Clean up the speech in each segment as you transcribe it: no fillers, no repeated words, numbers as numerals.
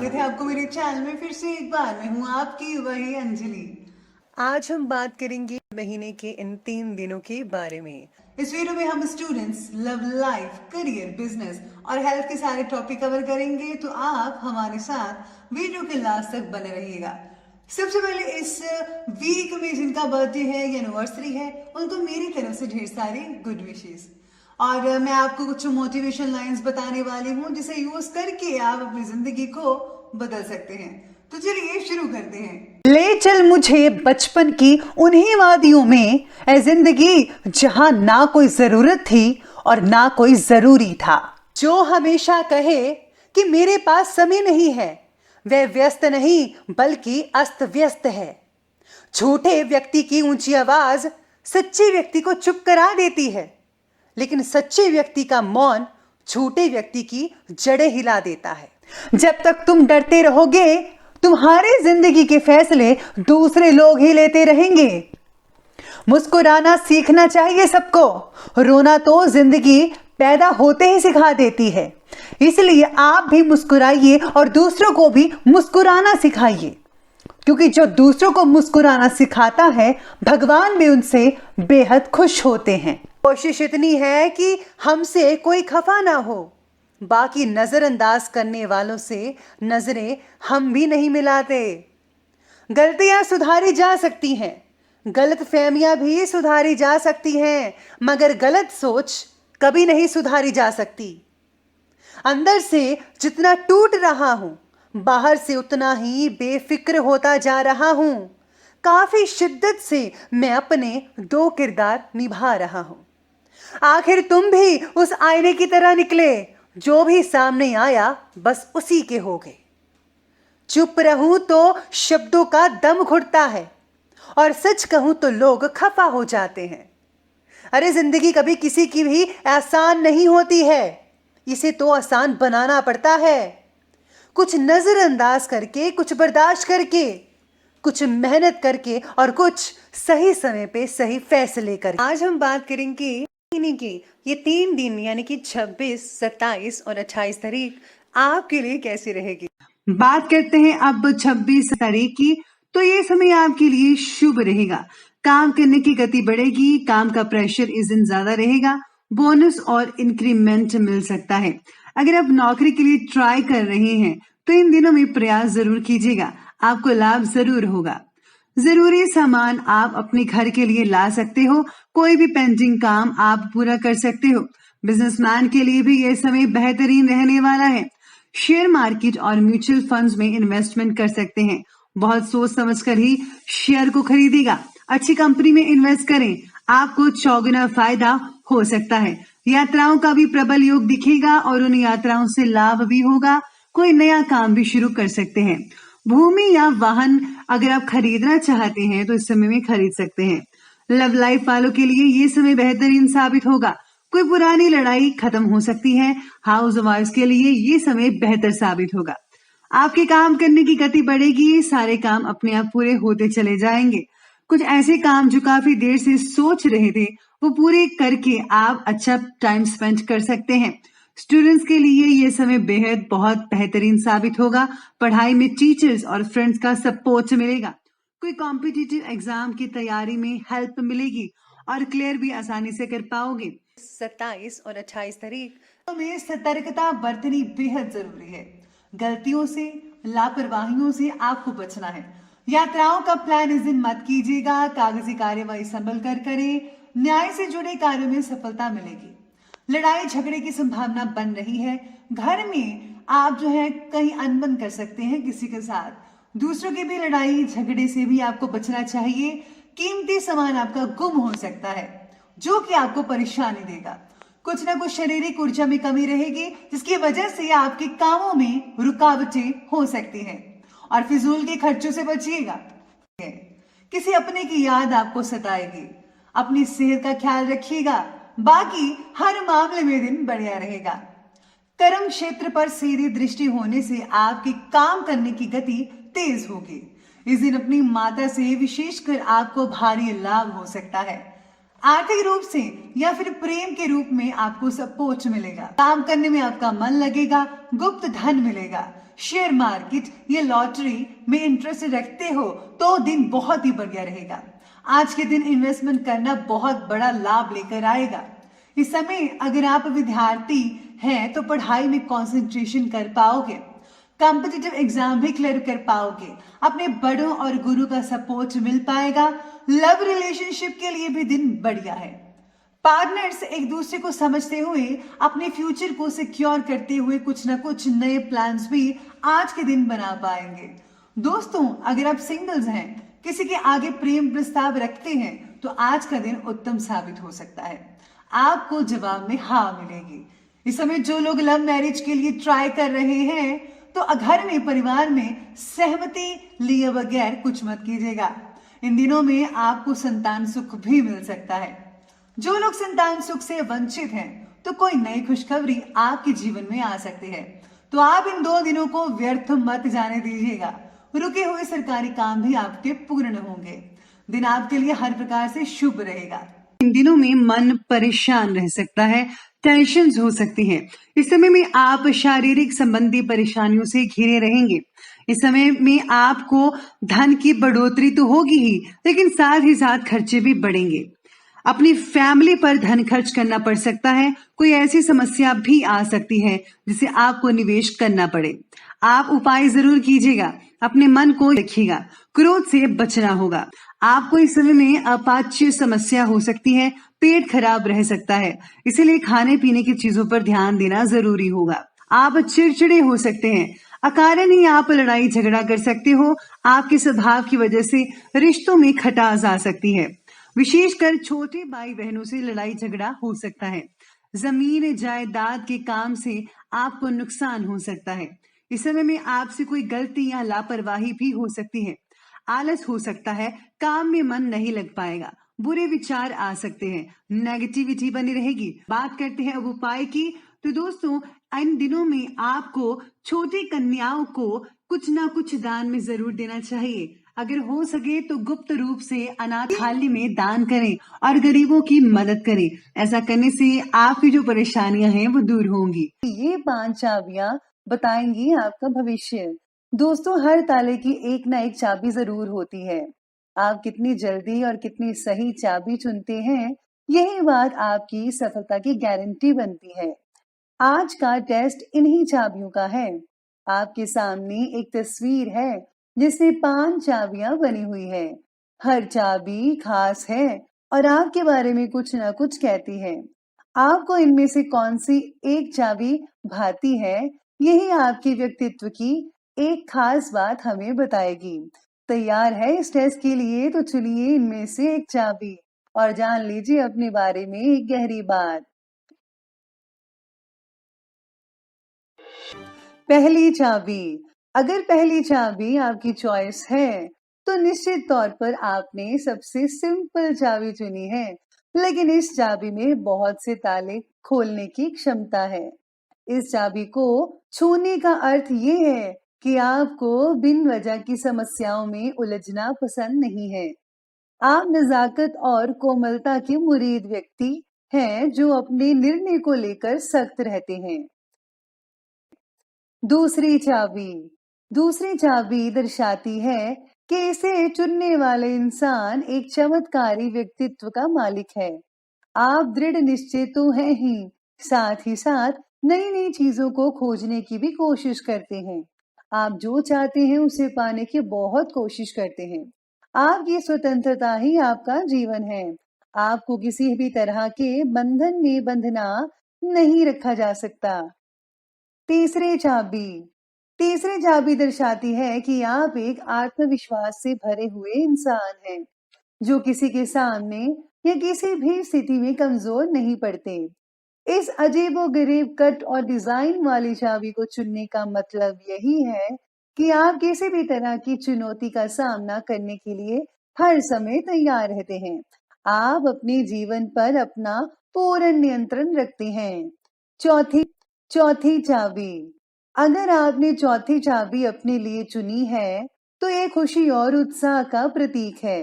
स्वागत है आपको मेरे चैनल में फिर से एक बार। मैं हूँ आपकी वही अंजलि। आज हम बात करेंगे महीने के इन 3 दिनों के बारे में। इस वीडियो में हम students, love life, career, business और हेल्थ के सारे टॉपिक कवर करेंगे, तो आप हमारे साथ वीडियो के लास्ट तक बने रहिएगा। सबसे पहले इस वीक में जिनका बर्थडे है या एनिवर्सरी है, उनको मेरी तरफ से ढेर सारी गुड विशेस। और मैं आपको कुछ मोटिवेशन लाइंस बताने वाली हूँ जिसे यूज करके आप अपनी जिंदगी को बदल सकते हैं। तो चलिए शुरू करते हैं। ले चल मुझे बचपन की उन्हीं वादियों में, ए जिंदगी जहां ना कोई जरूरत थी और ना कोई जरूरी था। जो हमेशा कहे कि मेरे पास समय नहीं है, वह व्यस्त नहीं बल्कि अस्त व्यस्त है। झूठे व्यक्ति की ऊंची आवाज सच्चे व्यक्ति को चुप करा देती है, लेकिन सच्चे व्यक्ति का मौन झूठे व्यक्ति की जड़ें हिला देता है। जब तक तुम डरते रहोगे, तुम्हारी जिंदगी के फैसले दूसरे लोग ही लेते रहेंगे। मुस्कुराना सीखना चाहिए सबको, रोना तो जिंदगी पैदा होते ही सिखा देती है। इसलिए आप भी मुस्कुराइए और दूसरों को भी मुस्कुराना सिखाइए, क्योंकि जो दूसरों को मुस्कुराना सिखाता है, भगवान भी उनसे बेहद खुश होते हैं। कोशिश इतनी है कि हमसे कोई खफा ना हो, बाकी नजरअंदाज करने वालों से नजरें हम भी नहीं मिलाते। गलतियां सुधारी जा सकती हैं, गलत फहमियां भी सुधारी जा सकती हैं, मगर गलत सोच कभी नहीं सुधारी जा सकती। अंदर से जितना टूट रहा हूं, बाहर से उतना ही बेफिक्र होता जा रहा हूं। काफी शिद्दत से मैं अपने 2 किरदार निभा रहा हूं। आखिर तुम भी उस आईने की तरह निकले, जो भी सामने आया बस उसी के हो गए। चुप रहूं तो शब्दों का दम घुटता है, और सच कहूं तो लोग खफा हो जाते हैं। अरे जिंदगी कभी किसी की भी आसान नहीं होती है, इसे तो आसान बनाना पड़ता है। कुछ नजरअंदाज करके, कुछ बर्दाश्त करके, कुछ मेहनत करके और कुछ सही समय पे सही फैसले करके। आज हम बात करेंगे महीने की ये 3 दिन यानी कि 26, 27 और 28 तारीख आपके लिए कैसी रहेगी। बात करते हैं अब 26 तारीख की। तो ये समय आपके लिए शुभ रहेगा। काम करने की गति बढ़ेगी, काम का प्रेशर इस दिन ज्यादा रहेगा, बोनस और इंक्रीमेंट मिल सकता है। अगर आप नौकरी के लिए ट्राई कर रहे हैं तो इन दिनों में प्रयास जरूर कीजिएगा, आपको लाभ जरूर होगा। जरूरी सामान आप अपने घर के लिए ला सकते हो, कोई भी पेंडिंग काम आप पूरा कर सकते हो। बिजनेसमैन के लिए भी यह समय बेहतरीन रहने वाला है। शेयर मार्केट और म्यूचुअल फंड्स में इन्वेस्टमेंट कर सकते हैं। बहुत सोच समझकर ही शेयर को खरीदेगा। अच्छी कंपनी में इन्वेस्ट करें, आपको चौगुना फायदा हो सकता है। यात्राओं का भी प्रबल योग दिखेगा और उन यात्राओं से लाभ भी होगा। कोई नया काम भी शुरू कर सकते हैं। भूमि या वाहन अगर आप खरीदना चाहते हैं तो इस समय में खरीद सकते हैं। लव लाइफ वालों के लिए ये समय बेहतरीन साबित होगा। कोई पुरानी लड़ाई खत्म हो सकती है। हाउस वाइफ्स के लिए ये समय बेहतर साबित होगा। आपके काम करने की गति बढ़ेगी, सारे काम अपने आप पूरे होते चले जाएंगे। कुछ ऐसे काम जो काफी देर से सोच रहे थे, वो पूरे करके आप अच्छा टाइम स्पेंड कर सकते हैं। स्टूडेंट्स के लिए ये समय बेहद बहुत बेहतरीन साबित होगा। पढ़ाई में टीचर्स और फ्रेंड्स का सपोर्ट मिलेगा। कोई कॉम्पिटिटिव एग्जाम की तैयारी में हेल्प मिलेगी और क्लियर भी आसानी से कर पाओगे। 27 और 28 तारीख में सतर्कता बरतनी बेहद जरूरी है। गलतियों से, लापरवाहियों से आपको बचना है। यात्राओं का प्लान इस दिन मत कीजिएगा। कागजी कार्यवाही संभल कर करें। न्याय से जुड़े कार्यों में सफलता मिलेगी। लड़ाई झगड़े की संभावना बन रही है। घर में आप जो है कहीं अनबन कर सकते हैं किसी के साथ। दूसरों की भी लड़ाई झगड़े से भी आपको बचना चाहिए। कीमती सामान आपका गुम हो सकता है, जो कि आपको परेशानी देगा। कुछ ना कुछ शारीरिक ऊर्जा में कमी रहेगी, जिसकी वजह से आपके कामों में रुकावटें हो सकती हैं। और फिजूल के खर्चों से बचिएगा। किसी अपने की याद आपको सताएगी। अपनी सेहत का ख्याल रखिएगा। बाकी हर मामले में दिन बढ़िया रहेगा। कर्म क्षेत्र पर सीधी दृष्टि होने से आपके काम करने की गति तेज होगी। इस दिन अपनी माता से विशेषकर आपको भारी लाभ हो सकता है। आर्थिक रूप से या फिर प्रेम के रूप में आपको सपोर्ट मिलेगा। काम करने में आपका मन लगेगा, गुप्त धन मिलेगा। शेयर मार्केट या लॉटरी में इंटरेस्ट रखते हो तो दिन बहुत ही बढ़िया रहेगा। आज के दिन इन्वेस्टमेंट करना बहुत बड़ा लाभ लेकर आएगा। इस समय अगर आप विद्यार्थी हैं तो पढ़ाई में कंसंट्रेशन कर पाओगे, कॉम्पिटिटिव एग्जाम भी क्लियर कर पाओगे, अपने बड़ों और गुरु का सपोर्ट मिल पाएगा। लव रिलेशनशिप के लिए भी दिन बढ़िया है। पार्टनर्स एक दूसरे को समझते हुए अपने फ्यूचर को सिक्योर करते हुए कुछ ना कुछ नए प्लान्स भी आज के दिन बना पाएंगे। दोस्तों, अगर आप सिंगल्स हैं, किसी के आगे प्रेम प्रस्ताव रखते हैं तो आज का दिन उत्तम साबित हो सकता है। आपको जवाब में हाँ मिलेगी। इस समय जो लोग लव मैरिज के लिए ट्राई कर रहे हैं तो घर में परिवार में सहमति लिए बगैर कुछ मत कीजिएगा। इन दिनों में आपको संतान सुख भी मिल सकता है। जो लोग संतान सुख से वंचित हैं तो कोई नई खुशखबरी आपके जीवन में आ सकती है, तो आप इन 2 दिनों को व्यर्थ मत जाने दीजिएगा। रुके हुए सरकारी काम भी आपके पूर्ण होंगे। दिन आपके लिए हर प्रकार से शुभ रहेगा। इन दिनों में मन परेशान रह सकता है, टेंशन हो सकती है। इस समय में आप शारीरिक संबंधी परेशानियों से घिरे रहेंगे। इस समय में आपको धन की बढ़ोतरी तो होगी ही, लेकिन साथ ही साथ खर्चे भी बढ़ेंगे। अपनी फैमिली पर धन खर्च करना पड़ सकता है। कोई ऐसी समस्या भी आ सकती है जिसे आपको निवेश करना पड़े। आप उपाय जरूर कीजिएगा, अपने मन को रखिएगा, क्रोध से बचना होगा। आपको इस समय में अपाच्य समस्या हो सकती है, पेट खराब रह सकता है, इसीलिए खाने पीने की चीजों पर ध्यान देना जरूरी होगा। आप चिड़चिड़े हो सकते हैं, अकारण ही आप लड़ाई झगड़ा कर सकते हो। आपके स्वभाव की वजह से रिश्तों में खटास आ सकती है। विशेषकर छोटे भाई बहनों से लड़ाई झगड़ा हो सकता है। जमीन जायदाद के काम से आपको नुकसान हो सकता है। इस समय में आपसे कोई गलती या लापरवाही भी हो सकती है। आलस हो सकता है, काम में मन नहीं लग पाएगा, बुरे विचार आ सकते हैं, नेगेटिविटी बनी रहेगी। बात करते हैं अब उपाय की, तो दोस्तों इन दिनों में आपको छोटी कन्याओं को कुछ ना कुछ दान में जरूर देना चाहिए। अगर हो सके तो गुप्त रूप से अनाथालय में दान करें और गरीबों की मदद करें। ऐसा करने से आपकी जो परेशानियां हैं वो दूर होंगी। ये 5 चाबियां बताएंगी आपका भविष्य। दोस्तों, हर ताले की एक ना एक चाबी जरूर होती है। आप कितनी जल्दी और कितनी सही चाबी चुनते हैं, यही बात आपकी सफलता की गारंटी बनती है। आज का टेस्ट इन्हीं चाबियों का है। आपके सामने एक तस्वीर है जिसमें 5 चाबियां बनी हुई है। हर चाबी खास है और आपके बारे में कुछ ना कुछ कहती है। आपको इनमें से कौन सी एक चाबी भाती है, यही आपके व्यक्तित्व की एक खास बात हमें बताएगी। तैयार है इस टेस्ट के लिए? तो चलिए इनमें से एक चाबी और जान लीजिए अपने बारे में एक गहरी बात। पहली चाबी। अगर पहली चाबी आपकी चॉइस है तो निश्चित तौर पर आपने सबसे सिंपल चाबी चुनी है, लेकिन इस चाबी में बहुत से ताले खोलने की क्षमता है। इस चाबी को छूने का अर्थ ये है कि आपको बिन वजह की समस्याओं में उलझना पसंद नहीं है। आप नजाकत और कोमलता के मुरीद व्यक्ति हैं जो अपने निर्णय को लेकर सख्त रहते हैं। दूसरी चाबी दर्शाती है कि इसे चुनने वाले इंसान एक चमत्कारी व्यक्तित्व का मालिक है। आप दृढ़ निश्चय तो हैं ही, साथ ही साथ नई नई चीजों को खोजने की भी कोशिश करते हैं। आप जो चाहते हैं उसे पाने की बहुत कोशिश करते हैं। आपकी स्वतंत्रता ही आपका जीवन है। आपको किसी भी तरह के बंधन में बंधना नहीं रखा जा सकता। तीसरी चाबी दर्शाती है कि आप एक आत्मविश्वास से भरे हुए इंसान हैं, जो किसी के सामने या किसी भी स्थिति में कमजोर नहीं पड़ते। इस अजीबोगरीब कट और डिजाइन वाली चाबी को चुनने का मतलब यही है कि आप किसी भी तरह की चुनौती का सामना करने के लिए हर समय तैयार रहते हैं। आप अपने जीवन पर अपना पूर्ण नियंत्रण रखते हैं। चौथी चाबी। अगर आपने चौथी चाबी अपने लिए चुनी है तो ये खुशी और उत्साह का प्रतीक है।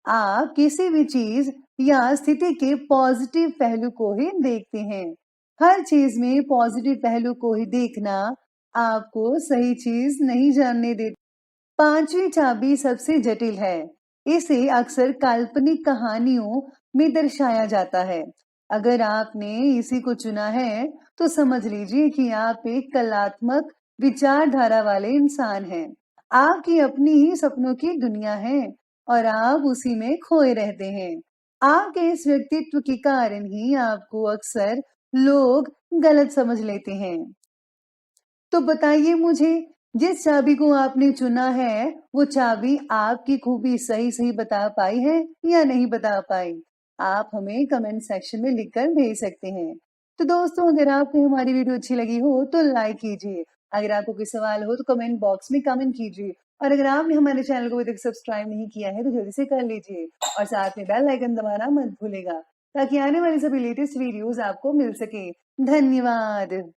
आप किसी भी चीज या स्थिति के पॉजिटिव पहलू को ही देखते हैं। हर चीज में पॉजिटिव पहलू को ही देखना आपको सही चीज नहीं जानने देती। पांचवी चाबी सबसे जटिल है। इसे अक्सर काल्पनिक कहानियों में दर्शाया जाता है। अगर आपने इसी को चुना है, तो समझ लीजिए कि आप एक कलात्मक विचारधारा वाले इंसान हैं। आपकी अपनी ही सपनों की दुनिया है और आप उसी में खोए रहते हैं। आपके इस व्यक्तित्व के कारण ही आपको अक्सर लोग गलत समझ लेते हैं। तो बताइए मुझे, जिस चाबी को आपने चुना है, वो चाबी आपकी खूबी सही-सही बता पाई है या नहीं बता पाई? आप हमें कमेंट सेक्शन में लिखकर भेज सकते हैं। तो दोस्तों, अगर आपको हमारी वीडियो अच्छी लगी हो तो लाइक कीजिए। अगर आपको कोई सवाल हो तो कमेंट बॉक्स में कमेंट कीजिए। और अगर आपने हमारे चैनल को अभी तक सब्सक्राइब नहीं किया है तो जल्दी से कर लीजिए और साथ में बेल आइकन दबाना मत भूलिएगा, ताकि आने वाली सभी लेटेस्ट वीडियोस आपको मिल सके। धन्यवाद।